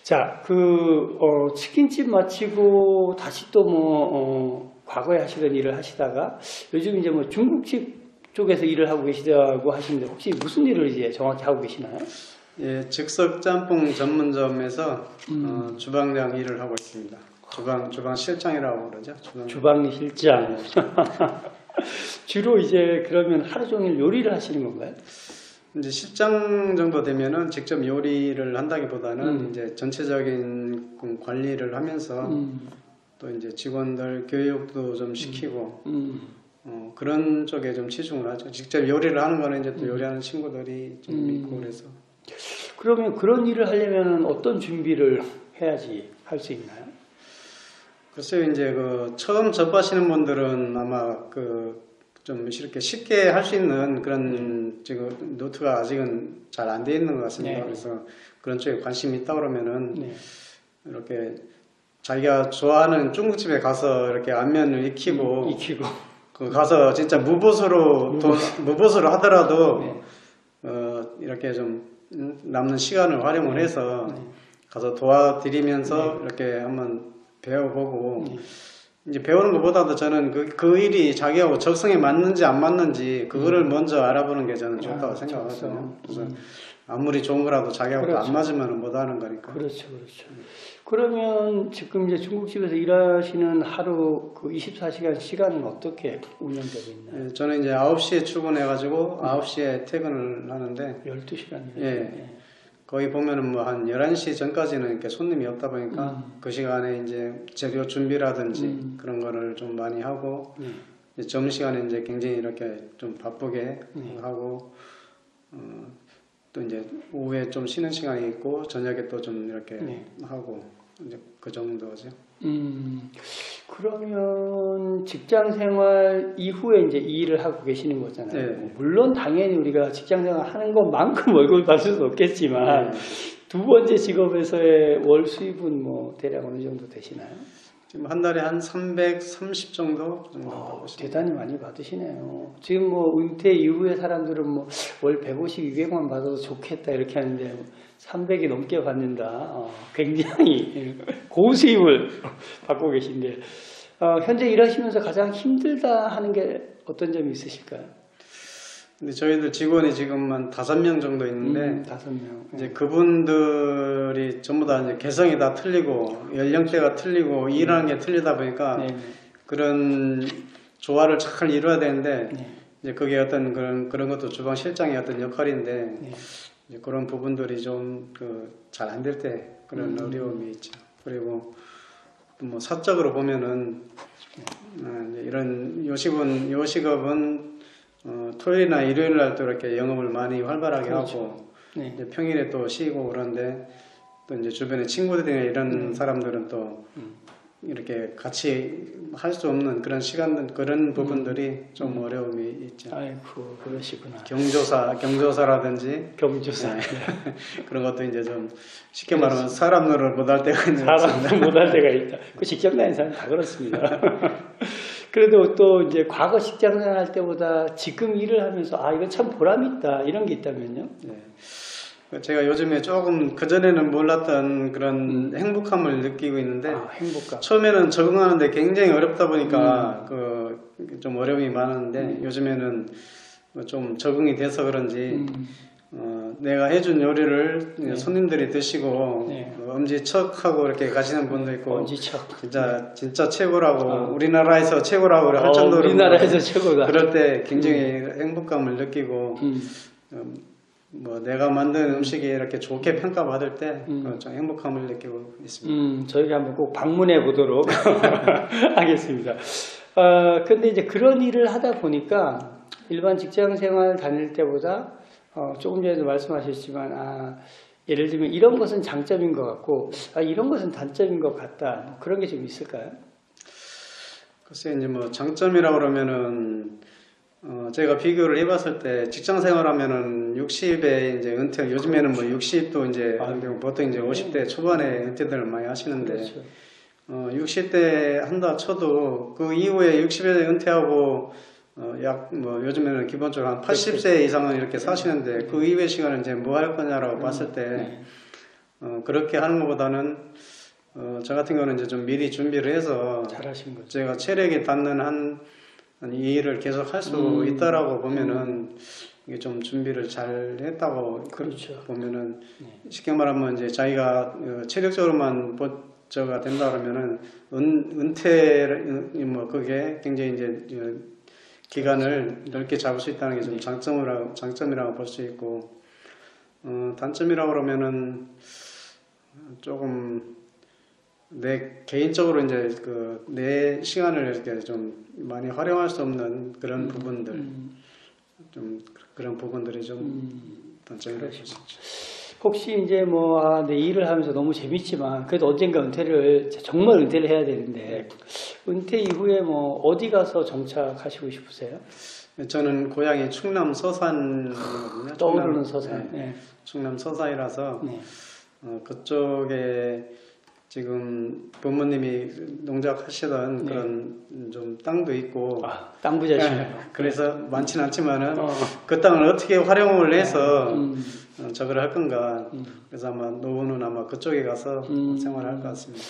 자, 치킨집 마치고 다시 또 과거에 하시던 일을 하시다가 요즘 이제 뭐 중국집 쪽에서 일을 하고 계시다고 하시는데 혹시 무슨 일을 이제 정확히 하고 계시나요? 예, 즉석 짬뽕 전문점에서 주방장 일을 하고 있습니다. 주방 실장이라고 그러죠. 주방 실장. 주로 이제 그러면 하루 종일 요리를 하시는 건가요? 이제 실장 정도 되면은 직접 요리를 한다기보다는 이제 전체적인 관리를 하면서 또 이제 직원들 교육도 좀 시키고 그런 쪽에 좀 치중을 하죠. 직접 요리를 하는 거는 이제 또 요리하는 친구들이 좀 있고 그래서. 그러면 그런 일을 하려면 어떤 준비를 해야지 할 수 있나요? 글쎄요, 이제 처음 접하시는 분들은 아마 좀 이렇게 쉽게 할 수 있는 그런 지금 노트가 아직은 잘 안 돼 있는 것 같습니다. 네. 그래서 그런 쪽에 관심이 있다 그러면은 네. 이렇게 자기가 좋아하는 중국집에 가서 이렇게 안면을 익히고 가서 진짜 무보수로 하더라도 네. 이렇게 좀 남는 시간을 활용을 해서 가서 도와드리면서 이렇게 한번 배워보고 이제 배우는 것보다도 저는 그 일이 자기하고 적성에 맞는지 안 맞는지 그거를 먼저 알아보는 게 저는 좋다고 생각하거든요. 그래서 아무리 좋은 거라도 자기하고 그렇죠. 안 맞으면 못 하는 거니까. 그렇죠. 그러면 지금 이제 중국집에서 일하시는 하루 24시간 시간은 어떻게 운영되고 있나요? 예, 저는 이제 9시에 출근해가지고 9시에 퇴근을 하는데 12시간이요. 예. 거기 보면은 뭐 한 11시 전까지는 이렇게 손님이 없다 보니까 그 시간에 이제 재료 준비라든지 그런 거를 좀 많이 하고 이제 점심시간에 이제 굉장히 이렇게 좀 바쁘게 하고 또 이제 오후에 좀 쉬는 시간이 있고 저녁에 또 좀 이렇게 하고 이제 그 정도죠. 그러면 직장 생활 이후에 이제 이 일을 하고 계시는 거잖아요. 네. 물론 당연히 우리가 직장 생활 하는 것만큼 월급을 받을 수는 없겠지만 두 번째 직업에서의 월 수입은 뭐 대략 어느 정도 되시나요? 지금 한 달에 한 330 정도 대단히 많이 받으시네요. 지금 뭐 은퇴 이후에 사람들은 뭐 월 150, 200만 받아도 좋겠다 이렇게 하는데 300이 넘게 받는다. 굉장히 고수입을 받고 계신데 현재 일하시면서 가장 힘들다 하는 게 어떤 점이 있으실까요? 근데 저희들 직원이 지금 한 5명 정도 있는데 5명. 이제 그분들이 전부 다 이제 개성이 다 틀리고 연령대가 틀리고 일하는 게 틀리다 보니까 그런 조화를 잘 이루어야 되는데 이제 그게 어떤 그런 것도 주방 실장의 어떤 역할인데 이제 그런 부분들이 좀 잘 안 될 때 그런 어려움이 있죠. 그리고 뭐 사적으로 보면은 이런 요식업은 토요일이나 일요일 날 또 이렇게 영업을 많이 활발하게 하고 이제 평일에 또 쉬고 그런데 또 이제 주변에 친구들이나 이런 사람들은 또 이렇게 같이 할 수 없는 그런 시간 그런 부분들이 좀 어려움이 있죠. 아이고 그러시구나. 경조사라든지 경조사 그런 것도 이제 좀 쉽게 말하면 사람 노릇 못할 때가 있는 사람 못할 때가 있다. 그 직장 다니는 사람 다 그렇습니다. 그래도 또 이제 과거 직장 생활할 때보다 지금 일을 하면서 이거 참 보람 있다 이런 게 있다면요? 제가 요즘에 조금 그전에는 몰랐던 그런 행복함을 느끼고 있는데 행복감. 처음에는 적응하는데 굉장히 어렵다 보니까 좀 어려움이 많았는데 요즘에는 좀 적응이 돼서 그런지 내가 해준 요리를 손님들이 드시고 엄지척하고 이렇게 가시는 분도 있고 엄지척. 진짜 최고라고 우리나라에서 최고라고 할 정도로 우리나라에서 최고다. 그럴 때 굉장히 행복감을 느끼고 뭐 내가 만든 음식이 이렇게 좋게 평가받을 때 좀 행복함을 느끼고 있습니다. 저희가 한번 꼭 방문해 보도록 하겠습니다. 근데 이제 그런 일을 하다 보니까 일반 직장 생활 다닐 때보다 조금 전에도 말씀하셨지만 예를 들면 이런 것은 장점인 것 같고 이런 것은 단점인 것 같다. 그런 게 좀 있을까요? 글쎄 이제 뭐 장점이라고 그러면은 제가 비교를 해봤을 때 직장 생활하면은 60에 이제 은퇴 요즘에는 뭐 60도 이제 보통 이제 50대 초반에 은퇴들을 많이 하시는데 그렇죠. 60대 한다 쳐도 그 이후에 60에 은퇴하고 약 뭐 요즘에는 기본적으로 한 80세 이상은 이렇게 사시는데 그 이후의 시간은 이제 뭐 할 거냐라고 봤을 때 그렇게 하는 것보다는 저 같은 경우는 이제 좀 미리 준비를 해서 잘하신 거죠. 제가 체력에 닿는 한 이 일을 계속 할 수 있다라고 보면은 이게 좀 준비를 잘 했다고 그렇죠. 보면은 네. 쉽게 말하면 이제 자기가 체력적으로만 보저가 된다 그러면은 은퇴 뭐 그게 굉장히 이제 기간을 넓게 잡을 수 있다는 게 좀 장점이라고 볼 수 있고 단점이라고 그러면은 조금 내 개인적으로 이제 내 시간을 이렇게 좀 많이 활용할 수 없는 그런 부분들 좀 그런 부분들이 좀 단점이라고 볼 수 있죠. 혹시 이제 뭐 내 일을 하면서 너무 재밌지만 그래도 언젠가 정말 은퇴를 해야 되는데 은퇴 이후에 뭐 어디 가서 정착하시고 싶으세요? 저는 고향이 충남 서산이거든요. 떠오르는 서산. 네. 네. 충남 서산이라서 네. 그쪽에 지금 부모님이 농작하시던 네. 그런 좀 땅도 있고 땅 부자시네요. 네. 그래서 많지는 않지만은 그 땅을 어떻게 활용을 해서 저걸 할 건가 그래서 아마 노후는 아마 그쪽에 가서 생활할 것 같습니다.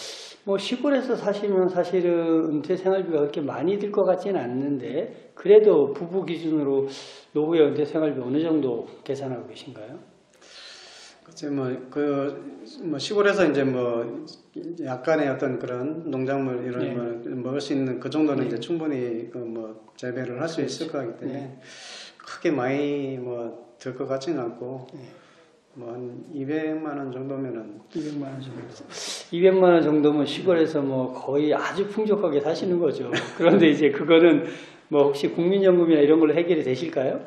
뭐 시골에서 사시면 사실은 은퇴 생활비가 그렇게 많이 들 것 같지는 않는데 그래도 부부 기준으로 노후의 은퇴 생활비 어느 정도 계산하고 계신가요? 그치 뭐 시골에서 이제 뭐 약간의 어떤 그런 농작물 이런 네. 걸 먹을 수 있는 그 정도는 네. 이제 충분히 뭐 재배를 할 수 있을 거기 때문에 네. 크게 많이 뭐 들 것 같지는 않고 네. 뭐 한 200만 원 정도면은 200만 원 정도. 200만 원 정도면 시골에서 뭐 거의 아주 풍족하게 사시는 거죠. 그런데 이제 그거는 뭐 혹시 국민연금이나 이런 걸로 해결이 되실까요?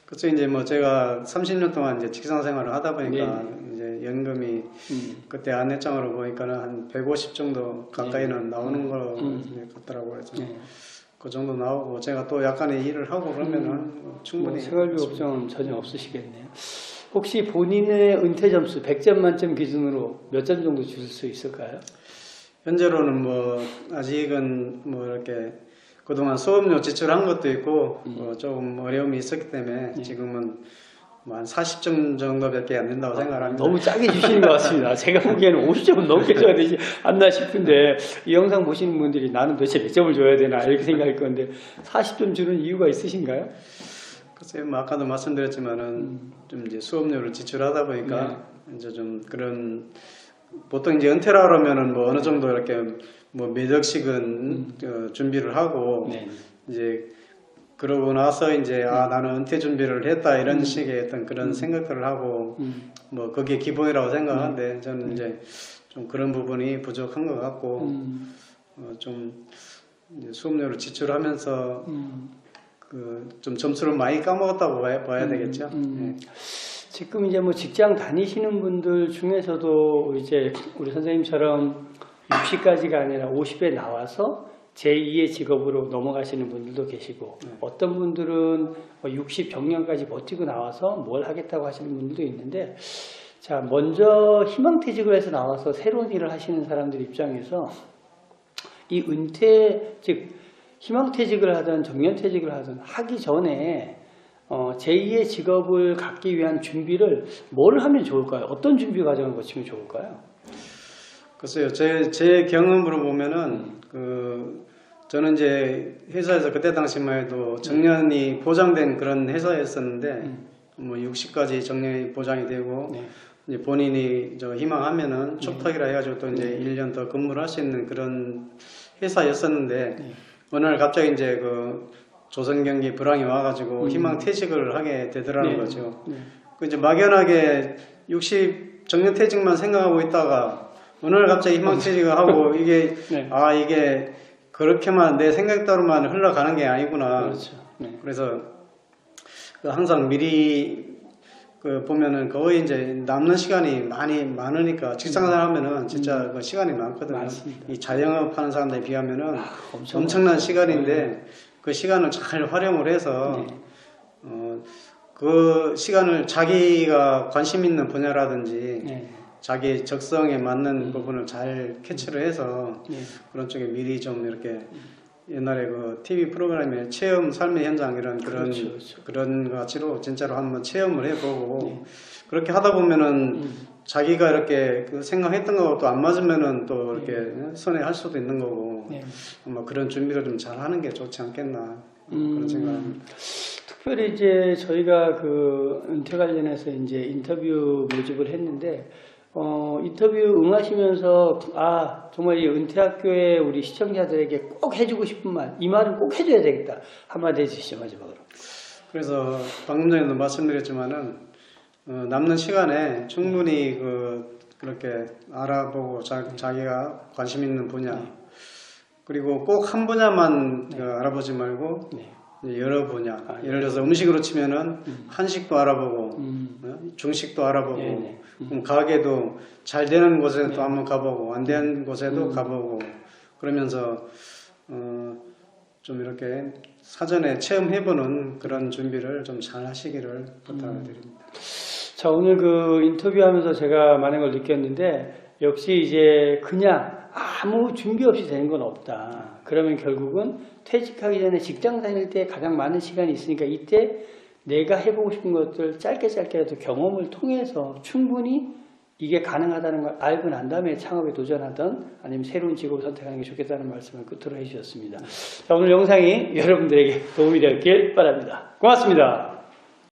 그쵸 이제 뭐 제가 30년 동안 이제 직장 생활을 하다 보니까 네. 이제 연금이 그때 안내장으로 보니까는 한 150 정도 가까이는 나오는 거 같더라고요. 그래서 네. 그 정도 나오고 제가 또 약간의 일을 하고 그러면은 충분히 생활비 걱정은 전혀 없으시겠네요. 혹시 본인의 은퇴 점수 100점 만점 기준으로 몇 점 정도 주실 수 있을까요? 현재로는 뭐 아직은 뭐 이렇게 그동안 수업료 지출한 것도 있고 뭐 조금 어려움이 있었기 때문에 지금은 뭐 한 40점 정도밖에 안 된다고 생각합니다. 너무 짜게 주시는 것 같습니다. 제가 보기에는 50점은 넘게 줘야 되지 않나 싶은데 이 영상 보시는 분들이 나는 도대체 몇 점을 줘야 되나 이렇게 생각할 건데 40점 주는 이유가 있으신가요? 글쎄요, 뭐 아까도 말씀드렸지만은 좀 이제 수업료를 지출하다 보니까 이제 좀 그런 보통 이제 은퇴라 그러면은 뭐 어느 정도 이렇게 뭐 몇 억씩은 준비를 하고 이제 그러고 나서 이제 나는 은퇴 준비를 했다 이런 식의 어떤 그런 생각들을 하고 뭐 그게 기본이라고 생각하는데 저는 이제 좀 그런 부분이 부족한 것 같고 좀 이제 수업료를 지출하면서 좀 점수를 많이 까먹었다고 봐야 되겠죠. 네. 지금 이제 뭐 직장 다니시는 분들 중에서도 이제 우리 선생님처럼 60까지가 아니라 50에 나와서 제2의 직업으로 넘어가시는 분들도 계시고 어떤 분들은 60 정년까지 버티고 나와서 뭘 하겠다고 하시는 분들도 있는데 자 먼저 희망퇴직을 해서 나와서 새로운 일을 하시는 사람들 입장에서 이 은퇴 즉 희망퇴직을 하든 정년퇴직을 하든 하기 전에 제2의 직업을 갖기 위한 준비를 뭘 하면 좋을까요? 어떤 준비 과정을 거치면 좋을까요? 글쎄요, 제 경험으로 보면은 저는 이제 회사에서 그때 당시만 해도 정년이 보장된 그런 회사였었는데 뭐 60까지 정년이 보장이 되고 이제 본인이 희망하면은 촉탁이라 해가지고 또 이제 1년 더 근무를 할 수 있는 그런 회사였었는데 어느 날 갑자기 이제 조선 경기 불황이 와가지고 희망퇴직을 하게 되더라는 거죠. 이제 막연하게 60 정년퇴직만 생각하고 있다가 어느 날 갑자기 희망퇴직을 하고 이게 이게 그렇게만 내 생각대로만 흘러가는 게 아니구나. 그렇죠. 그래서 항상 미리 보면은 거의 이제 남는 시간이 많으니까 직장생활 하면은 진짜 그 시간이 많거든요. 맞습니다. 이 자영업 하는 사람들에 비하면은 엄청난 시간인데 그 시간을 잘 활용을 해서 그 시간을 자기가 관심 있는 분야라든지 자기 적성에 맞는 부분을 잘 캐치를 해서 그런 쪽에 미리 좀 이렇게 옛날에 그 TV 프로그램에 체험 삶의 현장 이런 그런 가치로 진짜로 한번 체험을 해보고 그렇게 하다 보면은 자기가 이렇게 그 생각했던 거하고 또 안 맞으면은 또 이렇게 선회할 수도 있는 거고 네. 아마 그런 준비를 좀 잘 하는 게 좋지 않겠나 그런 생각합니다. 특별히 이제 저희가 그 은퇴 관련해서 이제 인터뷰 모집을 했는데 인터뷰 응하시면서 정말 이 은퇴학교에 우리 시청자들에게 꼭 해주고 싶은 말, 이 말은 꼭 해줘야 되겠다 한마디 해주시죠 마지막으로. 그래서 방금 전에도 말씀드렸지만은 남는 시간에 충분히 그렇게 알아보고 자기가 관심 있는 분야 그리고 꼭 한 분야만 알아보지 말고 여러 분야 예를 들어서 음식으로 치면은 한식도 알아보고 중식도 알아보고 그럼 가게도 잘 되는 곳에도 한번 가보고 안 되는 곳에도 가보고 그러면서 좀 이렇게 사전에 체험해보는 그런 준비를 좀 잘 하시기를 부탁을 드립니다. 자, 오늘 그 인터뷰하면서 제가 많은 걸 느꼈는데 역시 이제 그냥 아무 준비 없이 되는 건 없다. 그러면 결국은 퇴직하기 전에 직장 다닐 때 가장 많은 시간이 있으니까 이때 내가 해보고 싶은 것들 짧게라도 경험을 통해서 충분히 이게 가능하다는 걸 알고 난 다음에 창업에 도전하던 아니면 새로운 직업을 선택하는 게 좋겠다는 말씀을 끝으로 해주셨습니다. 자, 오늘 영상이 여러분들에게 도움이 되었길 바랍니다. 고맙습니다.